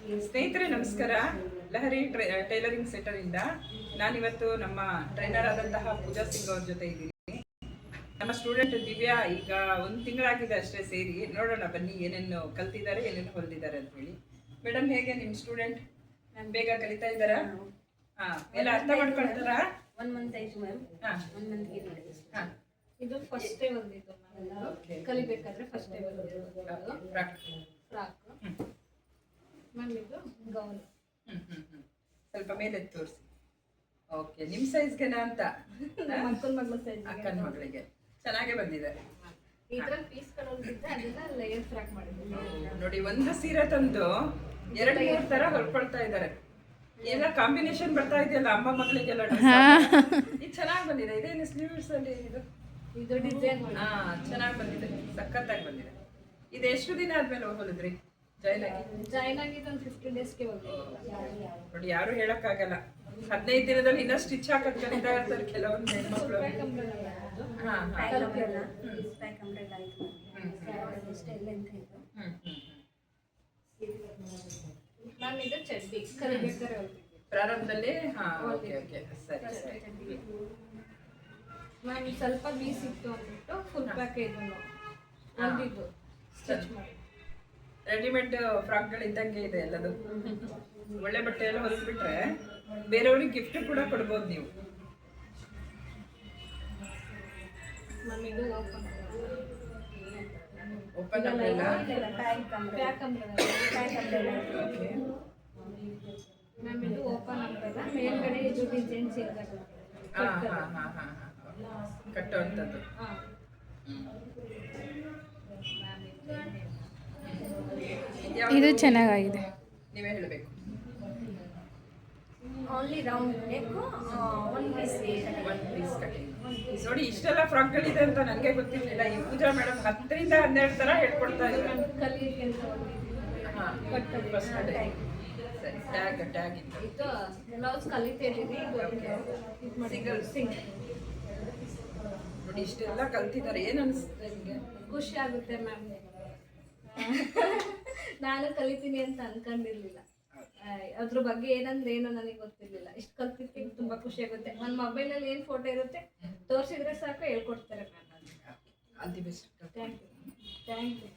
ಸ್ನೇಹಿತರೆ ನಮಸ್ಕಾರ. Lahari tailoring centre ಇಂದ ನಾನಿವತ್ತು ನಮ್ಮ ಟ್ರೈನರ್ ಆದಂತಹ ಪೂಜಾ ಸಿಂಗ್ ಅವ್ರ ಜೊತೆ ಇದ್ದೀನಿ. ನಮ್ಮ ಸ್ಟೂಡೆಂಟ್ ದಿವ್ಯಾ ಈಗ 1 ತಿಂಗಳಾಗಿದೆ ಅಷ್ಟೇ ಸೇರಿ. ನೋಡೋಣ ಬನ್ನಿ ಏನೇನು ಕಲ್ತಿದ್ದಾರೆ, ಏನೇನು ಹೊಲಿದಿದ್ದಾರೆ ಅಂತ ಹೇಳಿ. ಮೇಡಮ್, ಹೇಗೆ ನಿಮ್ಮ ಸ್ಟೂಡೆಂಟ್ ಬೇಗ ಕಲಿತಾ ಇದ್ದಾರಾ? ಎಲ್ಲ ಅರ್ಥ ಮಾಡ್ಕೊಳ್ತಾರಾ? 1 ಮಂತ್ ಆಯ್ತು ಮ್ಯಾಮ್. 1 ಮಂತ್ಗೆ ನೋಡಿ. ಇದು ಫಸ್ಟ್ ಟೈಮ್ ಬಂದಿದ್ದು ಮ್ಯಾಮ್. ಕಲಿಬೇಕಾದ್ರೆ ಫಸ್ಟ್ ಟೈಮ್ ಬಂದಿದ್ದು ಫ್ರಾಕ್ ಮ್ಯಾಮ್. ಇದು ಗೌನ್. ಸ್ವಲ್ಪ ಮೇಲೆ ತೋರಿಸಿ. ಓಕೆ, ನಿಮ್ಮ ಸೈಜ್ಗೆನಾ ಅಂತ? ಮಗಳ ಸೈಜ್, ಅಕ್ಕನ ಮಗಳಿಗೆ ಚೆನ್ನಾಗೇ ಬಂದಿದೆ. ಇದ್ರಲ್ಲಿ ಪೀಸ್ಗಳು ಹೊಲ್ದಿದ್ದೆ, ಅದನ್ನ ಲೇಯರ್ ಫ್ರಾಕ್ ಮಾಡಿದ್ದೀನಿ ನೋಡಿ. ಒಂದು ಸೀರೆ ತಂದು 2-3 ತರ ಹೊಲ್ಕೊಳ್ತಾ ಇದ್ದಾರೆ. ಎಲ್ಲ ಕಾಂಬಿನೇಷನ್ ಬರ್ತಾ ಇದೆಯಲ್ಲ ಅಮ್ಮ ಮಕ್ಕಳಿಗೆಲ್ಲ. ಇದು ಚೆನ್ನಾಗಿ ಬಂದಿದೆ. ಇದೇನು ಸ್ಲೀವ್ಸ್ ಅಲ್ಲಿ ಇದು ಡಿಸೈನ್ ಚೆನ್ನಾಗಿ ಬಂದಿದೆ, ಸಖತ್ತಾಗಿ ಬಂದಿದೆ. ಇದು ಎಷ್ಟು ದಿನ ಆದ್ಮೇಲೆ ಹೊಲಿದ್ರಿ? ಜಾಯ್ನ್ ಆಗಿದ್ದು ಒಂದು 15 ಡೇಸ್ಗೆ ನೋಡಿ, ಯಾರು ಹೇಳಕ್ಕಾಗಲ್ಲ. 15 ದಿನದಲ್ಲಿ ಇನ್ನೂ ಸ್ಟಿಚ್ ಹಾಕಕ್ ಕಲಿತಾ ಇರ್ತಾರೆ ಕೆಲವೊಂದು ಹೆಣ್ಮಕ್ಳು. ಮ್ಯಾಮ್ ಇದು ಚಡ್ಡಿ ಕಲಿಬೇಕಾದ್ರೆ ಪ್ರಾರಂಭದಲ್ಲಿ. ಸರಿ ಸರಿ ಮ್ಯಾಮ್. ಸ್ವಲ್ಪ ಬೀಸ್ ಇತ್ತು ಅಂದ್ಬಿಟ್ಟು ಫುಲ್ ಪ್ಯಾಕ್ ಇದನ್ನು ಹೊಲ್ದಿದ್ದು ಸ್ಟಿಚ್ ಮಾಡಿ. ರೆಡಿಮೇಡ್ ಫ್ರಾಕ್ಗಳು ಇದ್ದಂಗೆ ಇದೆ ಎಲ್ಲದು. ಒಳ್ಳೆ ಬಟ್ಟೆ ಎಲ್ಲ ಹೊಲಿದ್ಬಿಟ್ರೆ ಬೇರೆಯವ್ರಿಗೆ ಗಿಫ್ಟ್ ಕೂಡ ಕೊಡ್ಬೋದು ನೀವು. ಇದು ಓಪನ್ ಮ್ಯಾಮ್. ಇದು ಓಪನ್ ಅಂಬ್ರೆಲಾ, ಮೇಲ್ಗಡೆ ಇದು ಡಿಸೈನ್ಸ್ ಇರಬೇಕು. ಕಟ್ಟುವಂಥದ್ದು. ಇದು ಚೆನ್ನಾಗಿದೆ, ನೀವೇ ಹೇಳಬೇಕು. Only round neck, 1 piece cutting. ನೋಡಿ, ಇಷ್ಟೆಲ್ಲ ಫ್ರಾಕ್ಗಳಿದೆ ಅಂತ ನನಗೆ ಗೊತ್ತಿರಲಿಲ್ಲ. ಈ ಪೂಜಾ ಮೇಡಮ್ 10ರಿಂದ 12 ತರ ಹೇಳ್ಕೊಡ್ತಾ ಇದ್ದಾರೆ. ಕಲಿಯಕ್ಕೆ ಅಂತ ಸರಿ, ಟ್ಯಾಗ್ ಇತ್ತು. ಇದು ಬ್ಲೌಸ್ ಕಲಿತಿದ್ದೀವಿ. ನೋಡಿ, ಇಷ್ಟೆಲ್ಲ ಕಲ್ತಿದ್ದಾರೆ. ಏನು ಅನಿಸುತ್ತೆ ನಿಮಗೆ? ಖುಷಿ ಆಗುತ್ತೆ ಮ್ಯಾಮ್. ನಾನು ಕಲಿತೀನಿ ಅಂತ ಅನ್ಕೊಂಡಿರ್ಲಿಲ್ಲ. ಅದ್ರ ಬಗ್ಗೆ ಏನಂದ್ರೆ ಏನೋ ನನಗೆ ಗೊತ್ತಿರ್ಲಿಲ್ಲ. ಇಷ್ಟು ಕಲ್ತಿದ್ದಕ್ಕೆ ತುಂಬಾ ಖುಷಿ ಆಗುತ್ತೆ. ನನ್ನ ಮೊಬೈಲಲ್ಲಿ ಏನು ಫೋಟೋ ಇರುತ್ತೆ ತೋರಿಸಿದ್ರೆ ಸಾಕು, ಹೇಳ್ಕೊಡ್ತಾರೆ ma'am. All the best. Thank you.